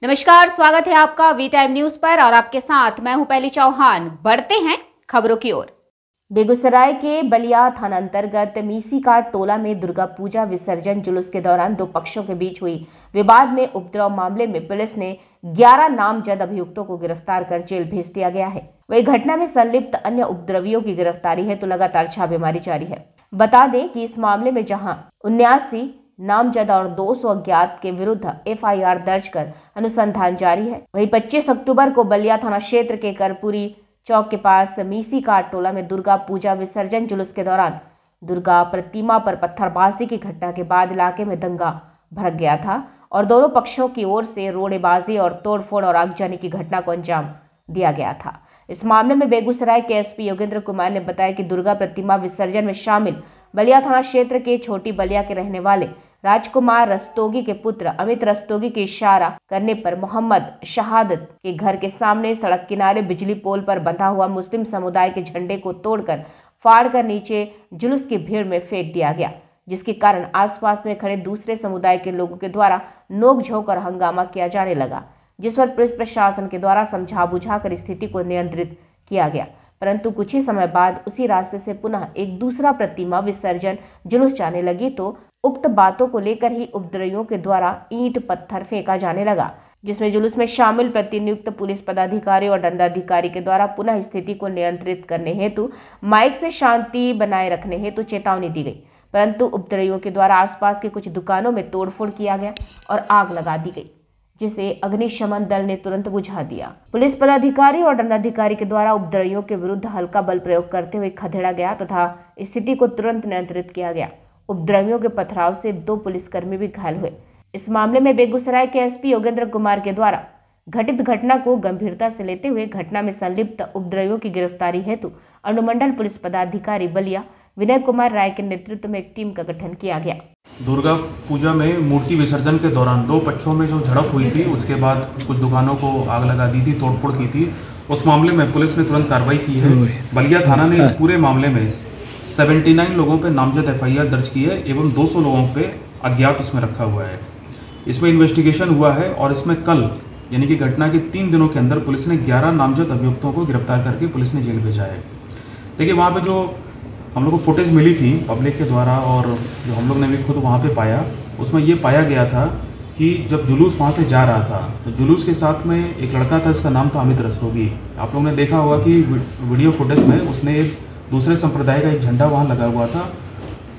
नमस्कार, स्वागत है आपका वी टाइम न्यूज पर और आपके साथ मैं हूं पहली चौहान। बढ़ते हैं खबरों की ओर। बेगूसराय के बलिया थाना अंतर्गत मीसी का टोला में दुर्गा पूजा विसर्जन जुलूस के दौरान दो पक्षों के बीच हुई विवाद में उपद्रव मामले में पुलिस ने 11 नामजद अभियुक्तों को गिरफ्तार कर जेल भेज दिया गया है। वही घटना में संलिप्त अन्य उपद्रवियों की गिरफ्तारी है तो लगातार छापेमारी जारी है। बता दें कि इस मामले में जहां 79 नामजद और 200 अज्ञात के विरुद्ध एफआईआर दर्ज कर अनुसंधान जारी है। वहीं 25 अक्टूबर को बलिया थाना क्षेत्र के करपुरी चौक के पास मीसी का टोला में दुर्गा पूजा विसर्जन जुलूस के दौरान दुर्गा प्रतिमा पर पत्थरबाजी की घटना के बाद इलाके में दंगा भड़क गया था और दोनों पक्षों की ओर से रोड़ेबाजी और तोड़फोड़ और आगजनी की घटना को अंजाम दिया गया था। इस मामले में बेगूसराय के एसपी योगेंद्र कुमार ने बताया कि दुर्गा प्रतिमा विसर्जन में शामिल बलिया थाना क्षेत्र के छोटी बलिया के रहने वाले राजकुमार रस्तोगी के पुत्र अमित रस्तोगी के इशारा करने पर मोहम्मद शहादत के घर के सामने सड़क किनारे बिजली पोल पर बंधा हुआ मुस्लिम समुदाय के झंडे को तोड़कर फाड़कर नीचे जुलूस की भीड़ में फेंक दिया गया, जिसके कारण आसपास में खड़े दूसरे समुदाय के लोगों के द्वारा नोकझोंक और हंगामा किया जाने लगा, जिस पर पुलिस प्रशासन के द्वारा समझा बुझाकर स्थिति को नियंत्रित किया गया। परंतु कुछ ही समय बाद उसी रास्ते से पुनः एक दूसरा प्रतिमा विसर्जन जुलूस जाने लगी तो उक्त बातों को लेकर ही उपद्रवियों के द्वारा ईंट पत्थर फेंका जाने लगा, जिसमें जुलूस में शामिल प्रतिनियुक्त पुलिस पदाधिकारी और दंडाधिकारी के द्वारा पुनः स्थिति को नियंत्रित करने हेतु माइक से शांति बनाए रखने हेतु चेतावनी दी गई। परंतु उपद्रवियों के द्वारा आसपास की कुछ दुकानों में तोड़फोड़ किया गया और आग लगा दी गई, जिसे अग्निशमन दल ने तुरंत बुझा दिया। पुलिस पदाधिकारी और दंडाधिकारी के द्वारा उपद्रवियों के विरुद्ध हल्का बल प्रयोग करते हुए खदेड़ा गया तथा स्थिति को तुरंत नियंत्रित किया गया। उपद्रवियों के पथराव से 2 पुलिसकर्मी भी घायल हुए। इस मामले में बेगूसराय के एसपी योगेंद्र कुमार के द्वारा घटित घटना को गंभीरता से लेते हुए घटना में संलिप्त उपद्रवियों की गिरफ्तारी हेतु अनुमंडल पुलिस पदाधिकारी बलिया विनय कुमार राय के नेतृत्व में एक टीम का गठन किया गया। दुर्गा पूजा में मूर्ति विसर्जन के दौरान 2 पक्षों में जो झड़प हुई थी, उसके बाद कुछ दुकानों को आग लगा दी थी, तोड़फोड़ की थी। उस मामले में पुलिस ने तुरंत कार्रवाई की है। बलिया थाना ने इस पूरे मामले में 79 लोगों पे नामजद एफआईआर दर्ज की है एवं 200 लोगों पे अज्ञात उसमें रखा हुआ है। इसमें इन्वेस्टिगेशन हुआ है और इसमें कल यानी कि घटना के 3 दिनों के अंदर पुलिस ने 11 नामजद अभियुक्तों को गिरफ्तार करके पुलिस ने जेल भेजा है। देखिए, वहाँ पे जो हम लोग को फुटेज मिली थी पब्लिक के द्वारा और जो हम लोग ने भी खुद वहाँ पे पाया, उसमें ये पाया गया था कि जब जुलूस वहाँ से जा रहा था तो जुलूस के साथ में एक लड़का था, इसका नाम था अमित रस्तोगी। आप लोगों ने देखा होगा कि वीडियो फुटेज में उसने एक दूसरे संप्रदाय का एक झंडा वहाँ लगा हुआ था।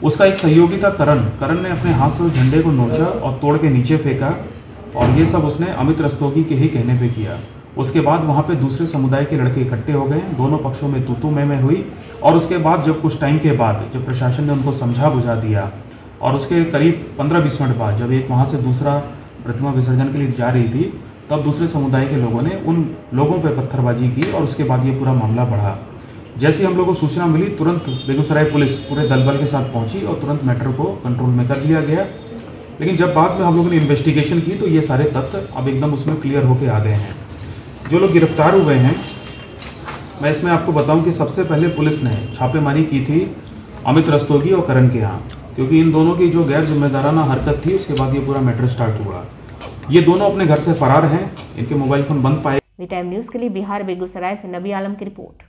उसका एक सहयोगी था करण ने अपने हाथ से उस झंडे को नोचा और तोड़ के नीचे फेंका और ये सब उसने अमित रस्तोगी के ही कहने पे किया। उसके बाद वहाँ पे दूसरे समुदाय के लड़के इकट्ठे हो गए, दोनों पक्षों में तू में हुई और उसके बाद जब कुछ टाइम के बाद जब प्रशासन ने उनको समझा बुझा दिया और उसके करीब 15-20 मिनट बाद जब एक वहाँ से दूसरा प्रतिमा विसर्जन के लिए जा रही थी, तब दूसरे समुदाय के लोगों ने उन लोगों पर पत्थरबाजी की और उसके बाद ये पूरा मामला बढ़ा। जैसे हम लोगों को सूचना मिली, तुरंत बेगूसराय पुलिस पूरे दल बल के साथ पहुंची और तुरंत मैटर को कंट्रोल में कर लिया गया। लेकिन जब बाद में हम लोगों ने इन्वेस्टिगेशन की तो ये सारे तथ्य अब एकदम उसमें क्लियर होके आ गए हैं। जो लोग गिरफ्तार हुए हैं, मैं इसमें आपको बताऊं कि सबसे पहले पुलिस ने छापेमारी की थी अमित रस्तोगी और करण के यहाँ, क्योंकि इन दोनों की जो गैर जिम्मेदाराना हरकत थी उसके बाद ये पूरा मैटर स्टार्ट हुआ। ये दोनों अपने घर से फरार हैं, इनके मोबाइल फोन बंद पाए। वी टाइम न्यूज के लिए बिहार बेगूसराय से नबी आलम की रिपोर्ट।